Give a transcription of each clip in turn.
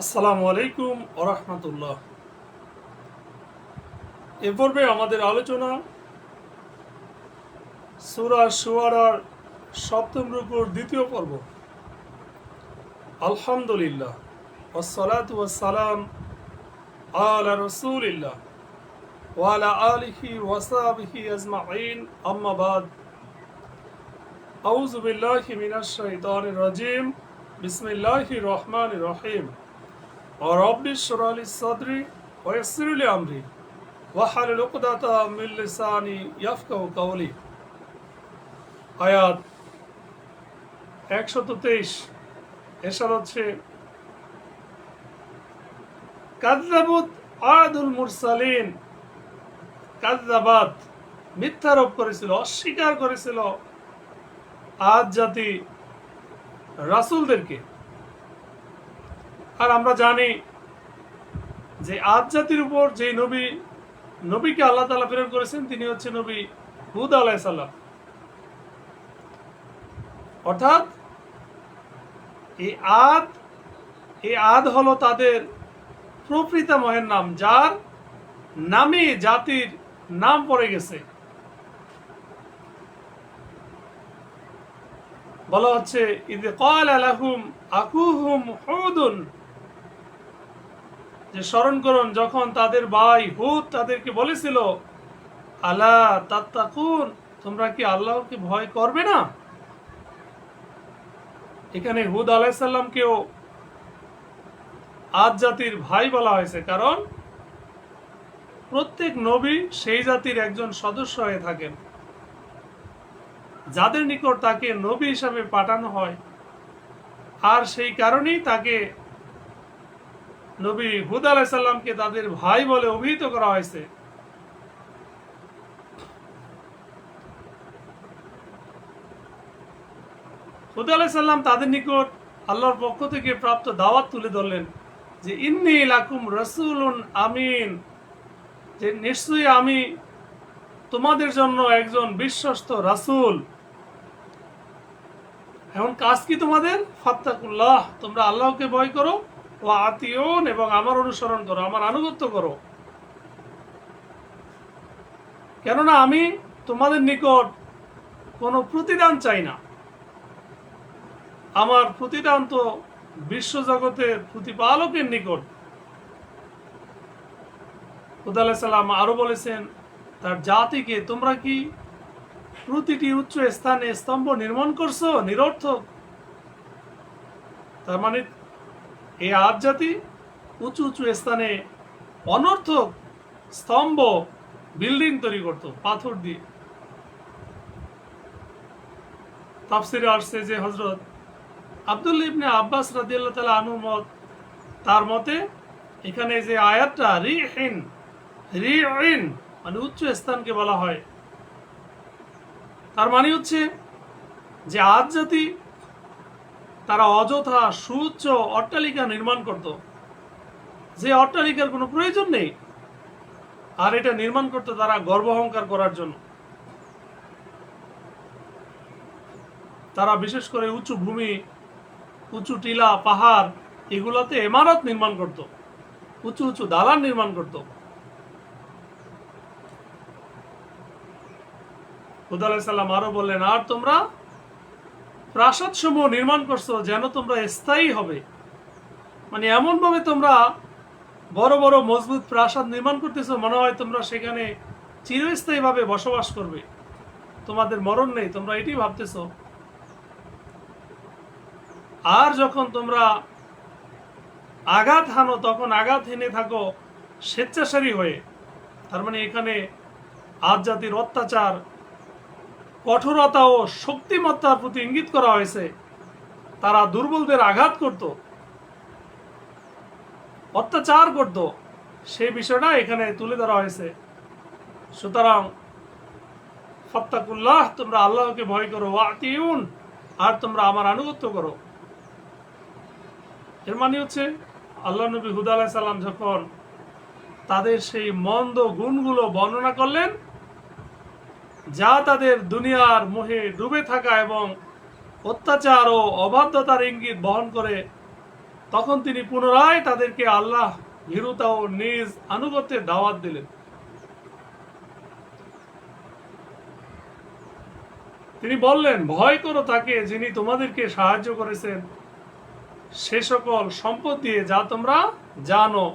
আসসালামু আলাইকুম ওরহমতুল্লাহ। এ পর্বে আমাদের আলোচনা সূরা শুআরার সপ্তম রুকুর দ্বিতীয় পর্ব। আলহামদুলিল্লাহ ওয়াসসালাতু ওয়াসসালাম আলা রাসূলিল্লাহ ওয়া আলা আলিহি ওয়া সাহবিহি আজমাইন, আম্মা বাদ। আউযু বিল্লাহি মিনাশ শাইতানির রাজিম। বিসমিল্লাহির রহমানির রহিম। ওয়া রাব্বিশ ইশরাহ লি সাদরি ওয়া ইয়াসসির লি আমরি ওয়াহলুল উকদাতাম মিন লিসানি ইয়াফকাহু কাওলি। আয়াত 123। এরশাদ হচ্ছে, কাযযাবাত আদুল মুরসালিন। কাযযাবাত মিথ্যারোপ করেছিল, অস্বীকার করেছিল আদ জাতি রাসূলদেরকে। আর আমরা জানি যে আদ জাতির উপর যে নবীকে আল্লাহ তাআলা প্রেরণ করেছেন তিনি হচ্ছে নবী হুদ আলাইহিস সালাম। অর্থাৎ এই আদ হলো তাদের প্রপিতামহের নাম, যার নামে জাতির নাম পড়ে গেছে। বলা হচ্ছে, ইয ক্বালা লাহুম আকুহুম হুদুন, যে স্মরণ করুন যখন তাদের ভাই হুদ তাদেরকে বলেছিল, আলা তাত্তাকুন, তোমরা কি আল্লাহকে ভয় করবে না। এখানে হুদ আলাইহিস সালামকেও আদ জাতির ভাই বলা হয়েছে, কারণ প্রত্যেক নবী সেই জাতির একজন সদস্য হয়ে থাকেন, যাদের নিকট তাকে নবী হিসাবে পাঠানো হয়। আর সেই কারণেই তাকে নবী হুদ আলাইহিস সালামকে তাদের ভাই বলে অভিহিত করা হয়েছে। হুদ আলাইহিস সালাম তাদের নিকট আল্লাহর পক্ষ থেকে প্রাপ্ত দাওয়াত তুলে ধরলেন যে, ইন্নী লাকুম রাসূলুন আমিন, যে নিশ্চয়ই আমি তোমাদের জন্য একজন বিশ্বস্ত রাসূল। এখন কাজ কি তোমাদের? ফাত্তাকুল্লাহ, তোমরা আল্লাহকে ভয় করো, ওয়া আতিউন, এবং আমার অনুসরণ করো, আমার আনুগত্য করো। কেননা আমি তোমাদের নিকট কোনো প্রতিদান চাই না। আমার প্রতিদান তো বিশ্বজগতের প্রতিপালকের নিকট। হুদ আলাইহিস সালাম আরো বলেছেন তার জাতিকে, তোমরা কি প্রতিটি উচ্চ স্থানে স্তম্ভ নির্মাণ করছো? নিরর্থক। তার মানে এই আদ জাতি উঁচু উঁচু স্থানে অনর্থক স্তম্ভ, বিল্ডিং তৈরি করত পাথর দিয়ে। তাফসিরে আসছে যে হযরত আব্দুল্লাহ ইবনে আব্বাস রাদিয়াল্লাহু তাআলা আনহু তার মতে এখানে যে আয়াতটা রিইন মানে উচ্চ স্থানকে বলা হয়, তার মানে হচ্ছে যে আদ জাতি তারা অযথা সুউচ্চ অট্টালিকা নির্মাণ করত, যে অট্টালিকার কোনো প্রয়োজন নেই। আর এটা নির্মাণ করত তারা গর্ব অহংকার করার জন্য। তারা বিশেষ করে উঁচু ভূমি, উঁচু টিলা, পাহাড়, এগুলোতে ইমারত নির্মাণ করত, উঁচু উঁচু দালান নির্মাণ করত। হুদ আলাইহিস সালাম আরো বললেন, আর তোমরা প্রাসাদ সমূহ নির্মাণ করছো যেন তোমরা স্থায়ী হবে, মানে এমন ভাবে তোমরা বড় বড় মজবুত প্রাসাদ নির্মাণ করতেছো, মনে হয় তোমরা সেখানে চিরস্থায়ী ভাবে বসবাস করবে, তোমাদের মরণ নেই, তোমরা এটি ভাবতেছো। আর যখন তোমরা আঘাত হানো তখন আঘাত হেনে থাকো স্বেচ্ছাচারী হয়ে। তার মানে এখানে আদ জাতির অত্যাচার, কঠোরতা ও শক্তিমত্তার প্রতি ইঙ্গিত করা হয়েছে। তারা দুর্বলদের আঘাত করত, অত্যাচার করত, সেই বিষয়টা এখানে তুলে ধরা হয়েছে। সুতরাং ফাত্তাকুল্লাহ, তোমরা আল্লাহকে ভয় করো, ওয়া আতিউন, আর তোমরা আমার আনুগত্য করো। এর মানে হচ্ছে আল্লাহ নবী হুদ আলাইহিস সালাম যখন তাদের সেই মন্দ গুণগুলো বর্ণনা করলেন, যা তাদের দুনিয়ার মোহে ডুবে থাকা এবং অত্যাচার ও অবাধ্যতার ইঙ্গিত বহন করে, তখন তিনি পুনরায় তাদেরকে আল্লাহ ভীরুতা ও নিজ আনুগত্যের দাওয়াত দিলেন। তিনি বললেন, ভয় করো তাকে যিনি তোমাদেরকে সাহায্য করেছেন সে সকল সম্পদ দিয়ে যা তোমরা জানো।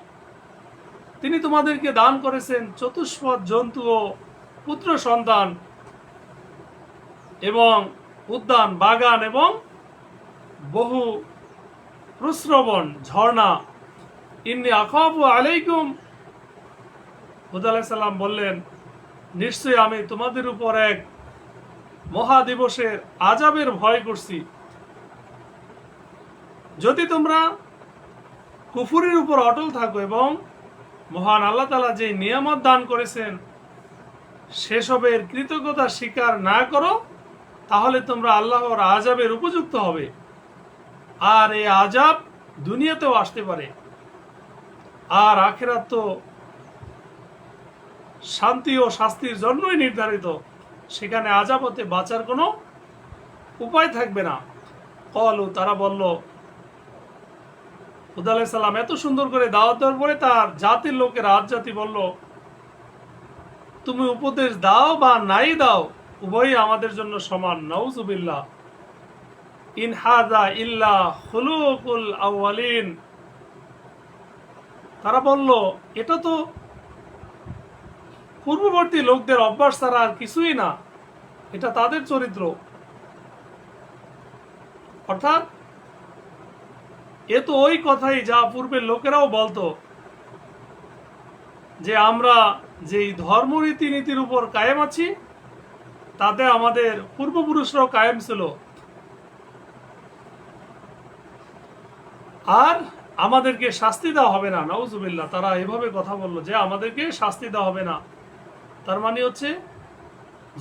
তিনি তোমাদেরকে দান করেছেন চতুষ্পদ জন্তু ও পুত্র সন্তান এবং উদ্যান বাগান এবং বহু প্রস্রবণ ঝর্ণা। ইন্নী আখাফু আলাইকুম, হুদ আলাইহিস সালাম বললেন, নিশ্চয়ই আমি তোমাদের উপর এক মহাদিবসের আযাবের ভয় করছি। যদি তোমরা কুফরের উপর অটল থাকো এবং মহান আল্লাহ তাআলা যে নিয়ামত দান করেছেন সেসবের কৃতজ্ঞতা স্বীকার না করো, তাহলে তোমরা আল্লাহর আযাবের উপযুক্ত হবে। আর এই আযাব দুনিয়াতেও আসতে পারে, আর আখিরাত তো শান্তি ও শাস্তির জন্যই নির্ধারিত, সেখানে আযাব হতে বাঁচার কোনো উপায় থাকবে না। কলু, তারা বলল, হুদ আলাইহিস সালাম এত সুন্দর করে দাওয়াত দেওয়ার পরে তার জাতির লোকের আদ জাতি বলল, তুমি উপদেশ দাও বা নাই দাও উভয়ই আমাদের জন্য সমান। নাউজুবিল্লাহ। ইন হাযা ইল্লা খুলুকুল আউয়ালিন। তারা বলল, এটা তো পূর্ববর্তী লোকদের অভ্যাস ছাড়া আর কিছুই না, এটা তাদের চরিত্র। অর্থাৎ এ তো ওই কথাই যা পূর্বের লোকেরাও বলতো, যে আমরা যেই ধর্ম রীতিনীতির উপর কায়েম আছি তাতে আমাদের পূর্বপুরুষরাও কায়েম ছিল, আর আমাদেরকে শাস্তি দেওয়া হবে না। নাউজুবিল্লাহ। তারা এভাবে কথা বললো যে আমাদেরকে শাস্তি দেওয়া হবে না। তার মানে হচ্ছে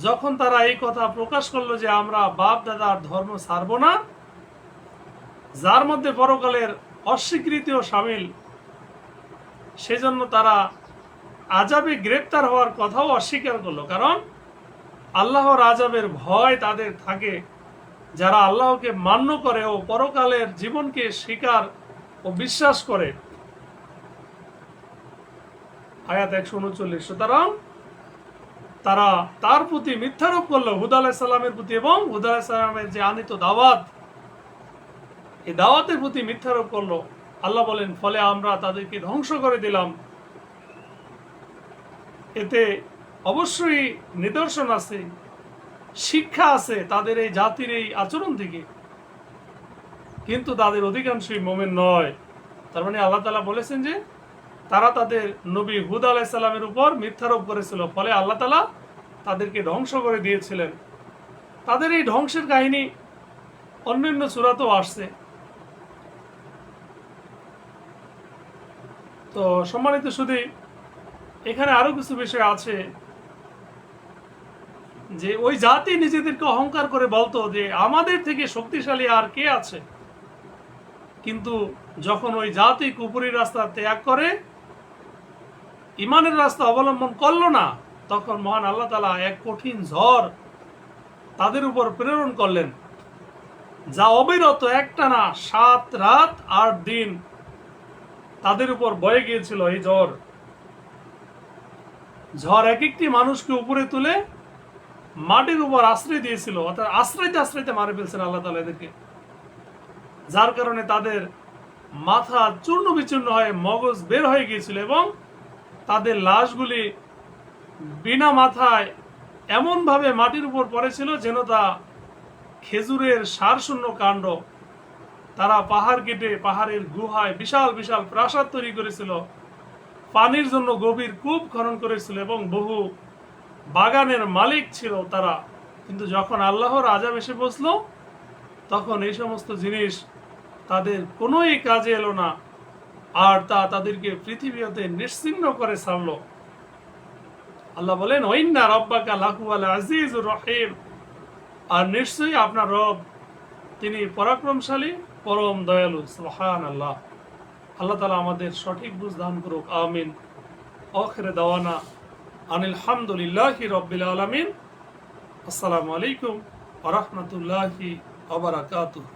যখন তারা এই কথা প্রকাশ করলো যে আমরা বাপ দাদার ধর্ম ছাড়ব না, যার মধ্যে পরকালের অস্বীকৃতিও শামিল, সেজন্য তারা আযাবে গ্রেপ্তার হওয়ার কথাও অস্বীকার করলো। কারণ আল্লাহর আযাবের ভয় তাদের থাকে যারা আল্লাহকে মান্য করে ও পরকালের জীবনকে স্বীকার ও বিশ্বাস করে। আয়াত 139। সুতরাং তারা তার প্রতি মিথ্যারোপ করলো, হুদ আলাইহিস সালামের প্রতি, এবং হুদ আলাইহিস সালামের যে আনিত দাওয়াত, এই দাওয়াতের প্রতি মিথ্যারোপ করলো। আল্লাহ বলেন, ফলে আমরা তাদেরকে ধ্বংস করে দিলাম। এতে অবশ্যই নিদর্শন আছে, শিক্ষা আছে তাদের এই জাতির এই আচরণ থেকে, কিন্তু তাদের অধিকাংশই মুমিন নয়। তার মানে আল্লাহ তাআলা বলেছেন যে তারা তাদের নবী হুদ আলাইহিস সালামের উপর মিথ্যারোপ করেছিল, ফলে আল্লাহ তাআলা তাদেরকে ধ্বংস করে দিয়েছিলেন। তাদের এই ধ্বংসের কাহিনী অন্যান্য সূরাতেও আসছে। তো সম্মানিত শুধু এখানে আরো কিছু বিষয় আছে, যে ওই জাতি নিজেদেরকে অহংকার করে বলতো যে আমাদের থেকে শক্তিশালী আর কে আছে, কিন্তু যখন ওই জাতি কুফরির রাস্তা ত্যাগ করে ইমানের রাস্তা অবলম্বন করলো না, তখন মহান আল্লাহ তাআলা এক কঠিন ঝড় তাদের উপর প্রেরণ করলেন, যা অবিরত একটানা 7 রাত 8 দিন তাদের উপর বয়ে গিয়েছিল। এই ঝড় এক একটি মানুষকে উপরে তুলে মাটির উপর আশ্রয় দিয়েছিল, অর্থাৎ আশ্রয়তে আশ্রয়তে মারে ফেলছেন আল্লাহ তাআলা এদেরকে, যার কারণে তাদের মাথা চূর্ণ বিচূর্ণ হয়ে মগজ বের হয়ে গিয়েছিল, এবং তাদের লাশগুলি বিনা মাথায় এমন ভাবে মাটির উপর পড়েছিল যেন তা খেজুরের সারশূন্য কাণ্ড। তারা পাহাড় কেটে পাহাড়ের গুহায় বিশাল বিশাল প্রাসাদ তৈরি করেছিল, পানির জন্য গভীর কূপ খনন করেছিল, এবং বহু বাগানের মালিক ছিল তারা। কিন্তু যখন আল্লাহর আযাব এসে পৌঁছলো, তখন এই সমস্ত জিনিস তাদের কোনোই কাজে এলো না, আর তা তাদেরকে পৃথিবী হতে নিশ্চিহ্ন করে ছাড়লো। আল্লাহ বলেন, ওয়াইন্না রাব্বাকা লাহুয়াল আজিজুর রহিম, আর নিশ্চয়ই আপনার রব তিনি পরাক্রমশালী পরম দয়ালু। সুবহানাল্লাহ। আল্লাহ তাআলা আমাদের সঠিক বুঝ দান করুক, আমিন। আখির দাওয়ানা আনিল হামদুলিল্লাহি রাব্বিল আলামিন। আসসালামু আলাইকুম ওয়া রাহমাতুল্লাহি ওয়া বারাকাতুহু।